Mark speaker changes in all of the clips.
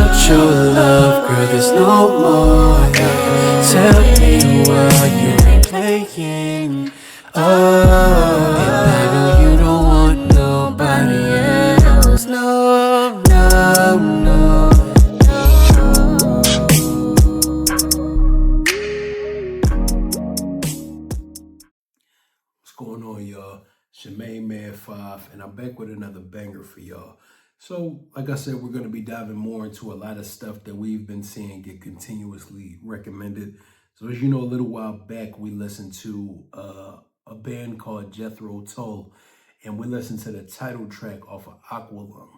Speaker 1: without your love, girl, there's no more. Tell me what you're playing. Oh, and I know you don't want nobody else. No, no, no.
Speaker 2: What's going on, y'all? It's your main man 5, and I'm back with another banger for y'all. So, like I said, we're going to be diving more into a lot of stuff that we've been seeing get continuously recommended. So, as you know, a little while back, we listened to a band called Jethro, Tull, and we listened to the title track off of Aqualung.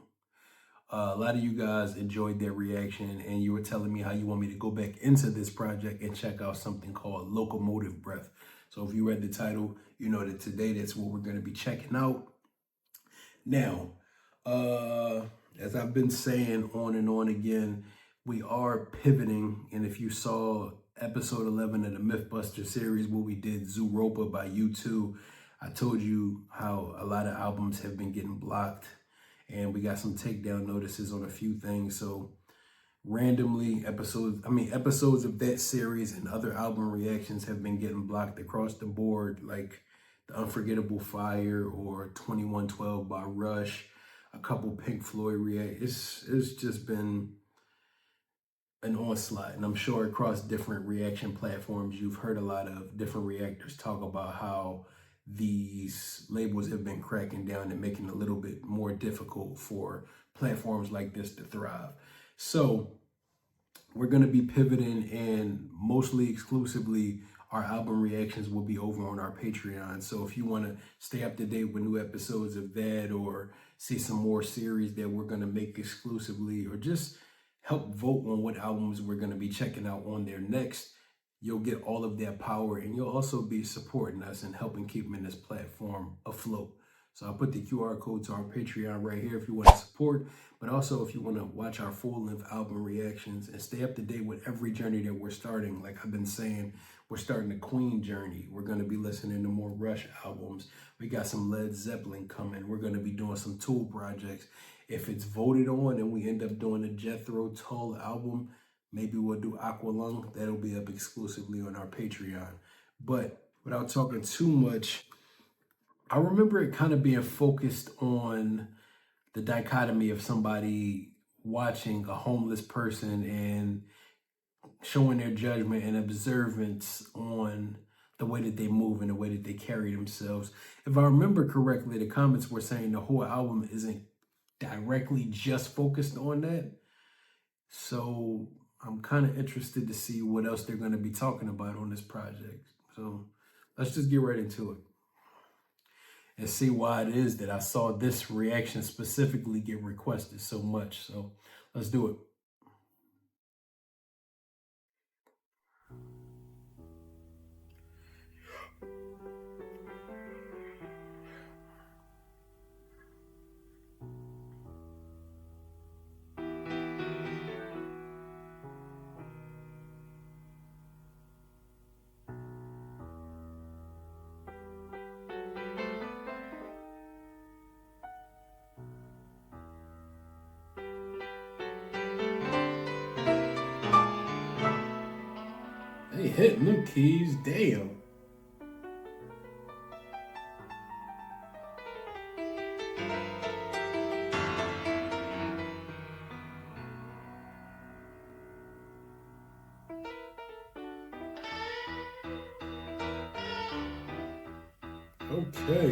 Speaker 2: A lot of you guys enjoyed their reaction, and you were telling me how you want me to go back into this project and check out something called Locomotive Breath. So if you read the title, you know that today that's what we're going to be checking out. Now, as I've been saying on and on again, we are pivoting. And if you saw episode 11 of the Mythbuster series where we did Zooropa by U2, I told you how a lot of albums have been getting blocked. And we got some takedown notices on a few things. So randomly episodes of that series and other album reactions have been getting blocked across the board, like The Unforgettable Fire or 2112 by Rush, a couple Pink Floyd reacts. It's just been an onslaught, and I'm sure across different reaction platforms you've heard a lot of different reactors talk about how these labels have been cracking down and making it a little bit more difficult for platforms like this to thrive. So we're going to be pivoting, and mostly exclusively our album reactions will be over on our Patreon. So if you want to stay up to date with new episodes of that, or see some more series that we're going to make exclusively, or just help vote on what albums we're going to be checking out on there next, you'll get all of that power, and you'll also be supporting us and helping keeping this platform afloat. So I'll put the QR code to our Patreon right here if you want to support, but also if you want to watch our full-length album reactions and stay up to date with every journey that we're starting. Like I've been saying, we're starting the Queen journey. We're going to be listening to more Rush albums. We got some Led Zeppelin coming. We're going to be doing some Tull projects. If it's voted on and we end up doing a Jethro Tull album, maybe we'll do Aqualung. That'll be up exclusively on our Patreon. But without talking too much, I remember it kind of being focused on the dichotomy of somebody watching a homeless person and showing their judgment and observance on the way that they move and the way that they carry themselves. If I remember correctly, the comments were saying the whole album isn't directly just focused on that. So I'm kind of interested to see what else they're going to be talking about on this project. So let's just get right into it and see why it is that I saw this reaction specifically get requested so much. So let's do it. They hitting them keys, damn. Okay.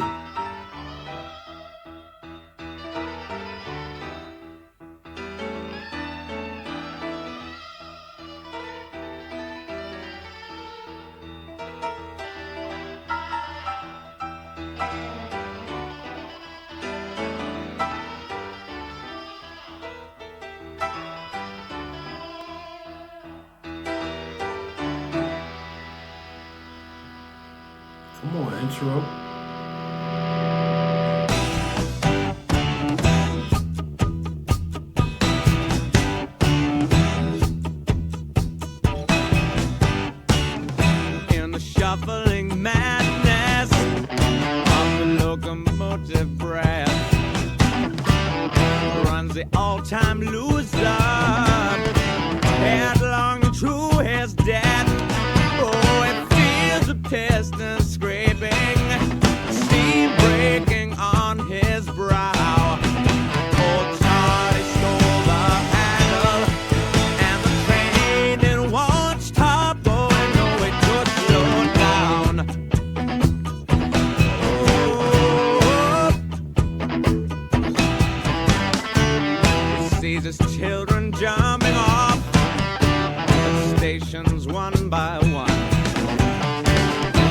Speaker 2: Come on, intro.
Speaker 3: In the shuffling madness of the locomotive breath runs the all-time loser. headlong to his death. Oh, it feels the piston scraping, steam breaking on his brow. Old Charlie stole the handle, and the train it won't stop going. No, it could slow down. Oh, he sees his children jumping off the stations one by one.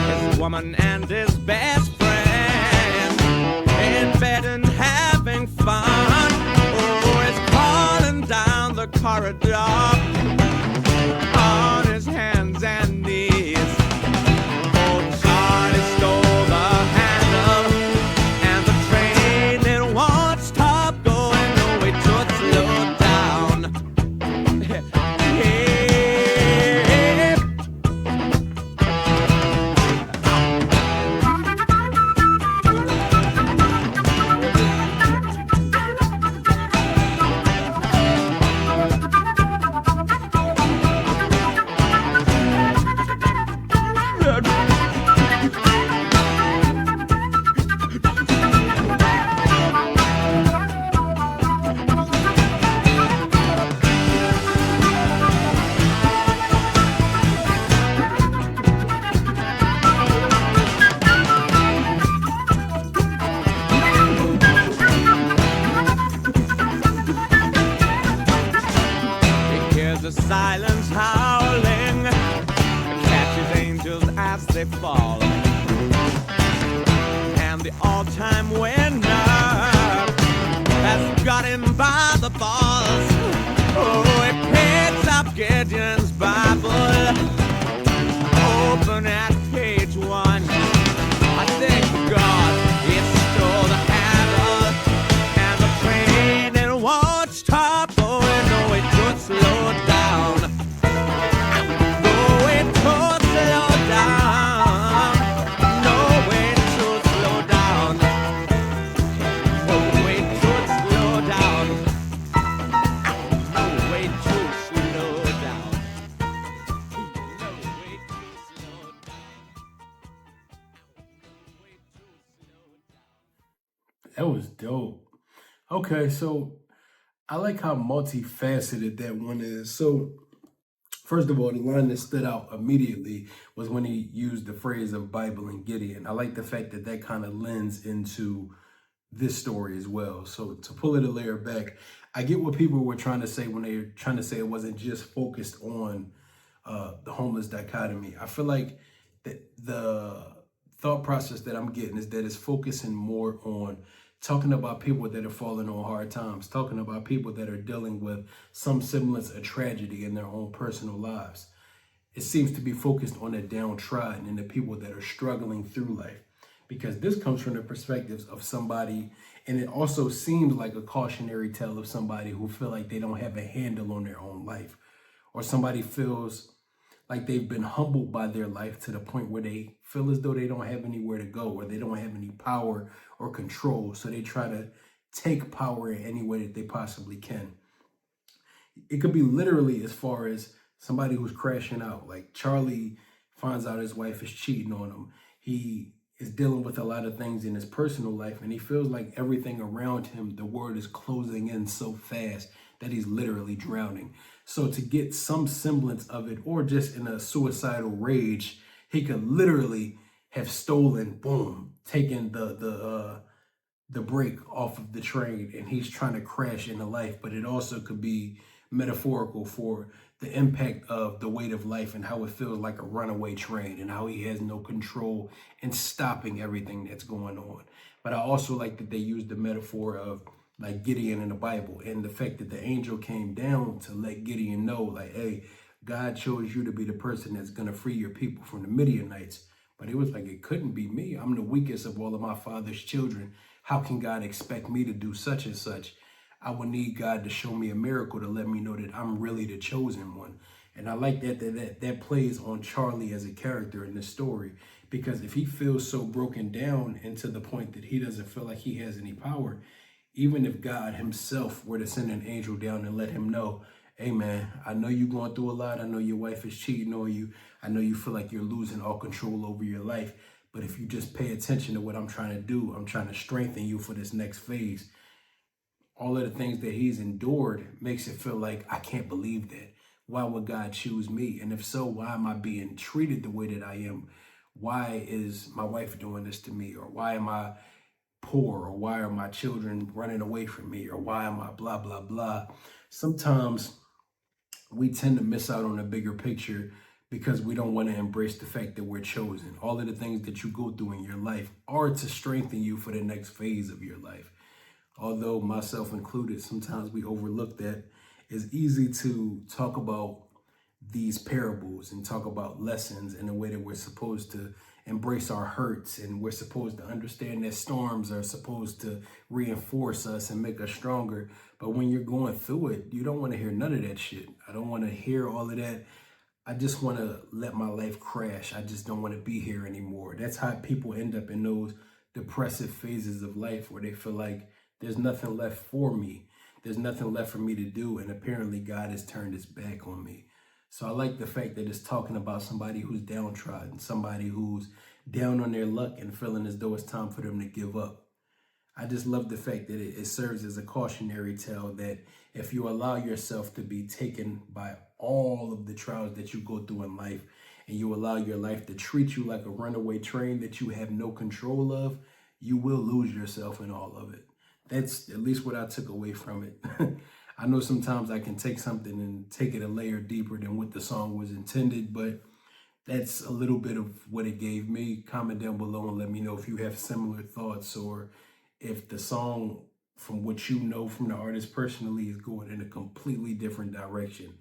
Speaker 3: His woman and his best friend in bed and having fun. Oh, he's crawling down the corridor on his hands and knees. Oh, Charlie stole the handle, and the train it won't stop going. No, it should slow down. Yeah. He hears the silence howling, catches angels as they fall, and the all-time winner has got him by the balls. Oh, he picks up Gideon's Bible, open at page 1. I thank God he stole the handle, and the train it won't stop going. No, it could slow down. No, it could slow down. No, it could slow down. Oh, it could slow down. No, it could slow down. No, it could slow down.
Speaker 2: That was dope. Okay, so I like how multifaceted that one is. So, first of all, the line that stood out immediately was when he used the phrase of Bible and Gideon. I like the fact that that kind of lends into this story as well. So to pull it a layer back, I get what people were trying to say when they were trying to say it wasn't just focused on the homeless dichotomy. I feel like the thought process that I'm getting is that it's focusing more on talking about people that are falling on hard times, talking about people that are dealing with some semblance of tragedy in their own personal lives. It seems to be focused on the downtrodden and the people that are struggling through life, because this comes from the perspectives of somebody, and it also seems like a cautionary tale of somebody who feel like they don't have a handle on their own life, or somebody feels like they've been humbled by their life to the point where they feel as though they don't have anywhere to go, or they don't have any power or control, so they try to take power in any way that they possibly can. It could be literally as far as somebody who's crashing out. Like Charlie finds out his wife is cheating on him. He is dealing with a lot of things in his personal life, and he feels like everything around him, the world is closing in so fast that he's literally drowning. So to get some semblance of it, or just in a suicidal rage, he could literally have stolen, boom, taken the brake off of the train, and he's trying to crash into life. But it also could be metaphorical for the impact of the weight of life and how it feels like a runaway train, and how he has no control in stopping everything that's going on. But I also like that they used the metaphor of like Gideon in the Bible, and the fact that the angel came down to let Gideon know, like, hey, God chose you to be the person that's going to free your people from the Midianites. But it was like, it couldn't be me. I'm the weakest of all of my father's children. How can God expect me to do such and such? I would need God to show me a miracle to let me know that I'm really the chosen one. And I like that plays on Charlie as a character in this story, because if he feels so broken down and to the point that he doesn't feel like he has any power, even if God himself were to send an angel down and let him know, hey man, I know you're going through a lot. I know your wife is cheating on you. I know you feel like you're losing all control over your life. But if you just pay attention to what I'm trying to do, I'm trying to strengthen you for this next phase. All of the things that he's endured makes it feel like, I can't believe that. Why would God choose me? And if so, why am I being treated the way that I am? Why is my wife doing this to me? Or why am I poor? Or why are my children running away from me? Or why am I blah, blah, blah? Sometimes we tend to miss out on the bigger picture because we don't want to embrace the fact that we're chosen. All of the things that you go through in your life are to strengthen you for the next phase of your life. Although myself included, sometimes we overlook that. It's easy to talk about these parables and talk about lessons in a way that we're supposed to embrace our hurts, and we're supposed to understand that storms are supposed to reinforce us and make us stronger. But when you're going through it, you don't want to hear none of that shit. I don't want to hear all of that. I just want to let my life crash. I just don't want to be here anymore. That's how people end up in those depressive phases of life where they feel like there's nothing left for me. There's nothing left for me to do. And apparently God has turned his back on me. So I like the fact that it's talking about somebody who's downtrodden, somebody who's down on their luck and feeling as though it's time for them to give up. I just love the fact that it serves as a cautionary tale that if you allow yourself to be taken by all of the trials that you go through in life, and you allow your life to treat you like a runaway train that you have no control of, you will lose yourself in all of it. That's at least what I took away from it. I know sometimes I can take something and take it a layer deeper than what the song was intended, but that's a little bit of what it gave me. Comment down below and let me know if you have similar thoughts, or if the song, from what you know from the artist personally, is going in a completely different direction.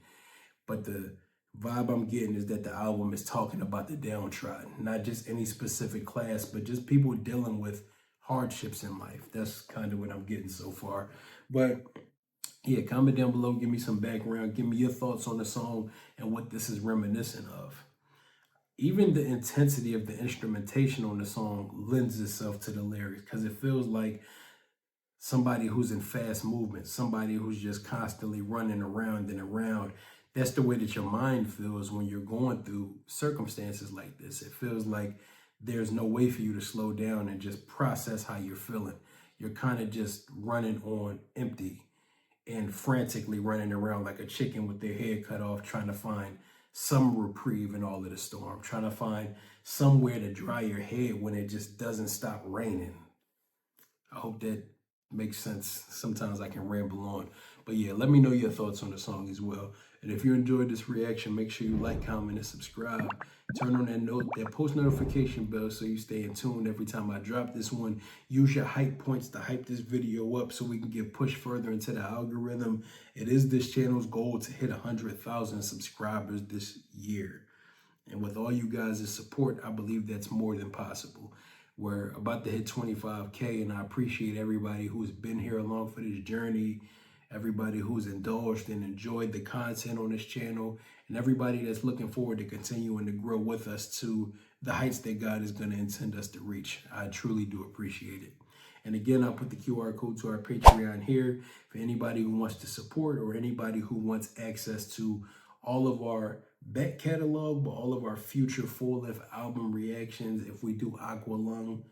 Speaker 2: But the vibe I'm getting is that the album is talking about the downtrodden, not just any specific class, but just people dealing with hardships in life. That's kind of what I'm getting so far. But yeah, comment down below, give me some background, give me your thoughts on the song and what this is reminiscent of. Even the intensity of the instrumentation on the song lends itself to the lyrics, because it feels like somebody who's in fast movement, somebody who's just constantly running around and around. That's the way that your mind feels when you're going through circumstances like this. It feels like there's no way for you to slow down and just process how you're feeling. You're kind of just running on empty and frantically running around like a chicken with their head cut off, trying to find some reprieve in all of the storm, trying to find somewhere to dry your head when it just doesn't stop raining. I hope that makes sense. Sometimes I can ramble on. But yeah, let me know your thoughts on the song as well. And if you enjoyed this reaction, make sure you like, comment, and subscribe. Turn on that post notification bell so you stay in tune every time I drop this one. Use your hype points to hype this video up so we can get pushed further into the algorithm. It is this channel's goal to hit 100,000 subscribers this year. And with all you guys' support, I believe that's more than possible. We're about to hit 25K, and I appreciate everybody who's been here along for this journey, everybody who's indulged and enjoyed the content on this channel, and everybody that's looking forward to continuing to grow with us to the heights that God is going to intend us to reach. I truly do appreciate it. And again, I'll put the QR code to our Patreon here for anybody who wants to support, or anybody who wants access to all of our back catalog, but all of our future full-length album reactions. If we do Aqualung,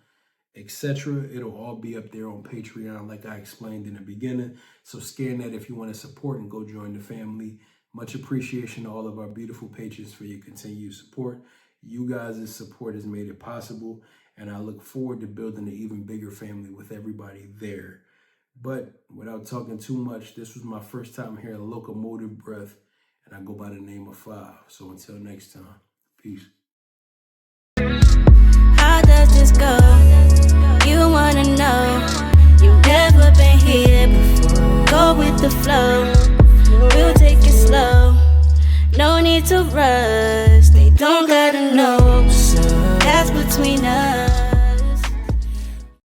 Speaker 2: etc., it'll all be up there on Patreon like I explained in the beginning. So scan that if you want to support and go join the family. Much appreciation to all of our beautiful patrons for your continued support. You guys' support has made it possible, and I look forward to building an even bigger family with everybody there. But without talking too much, this was my first time here at Locomotive Breath, and I go by the name of 5. So until next time, peace.
Speaker 4: How does this go? You wanna know? You've never been here before. Go with the flow. We'll take it slow. No need to rush.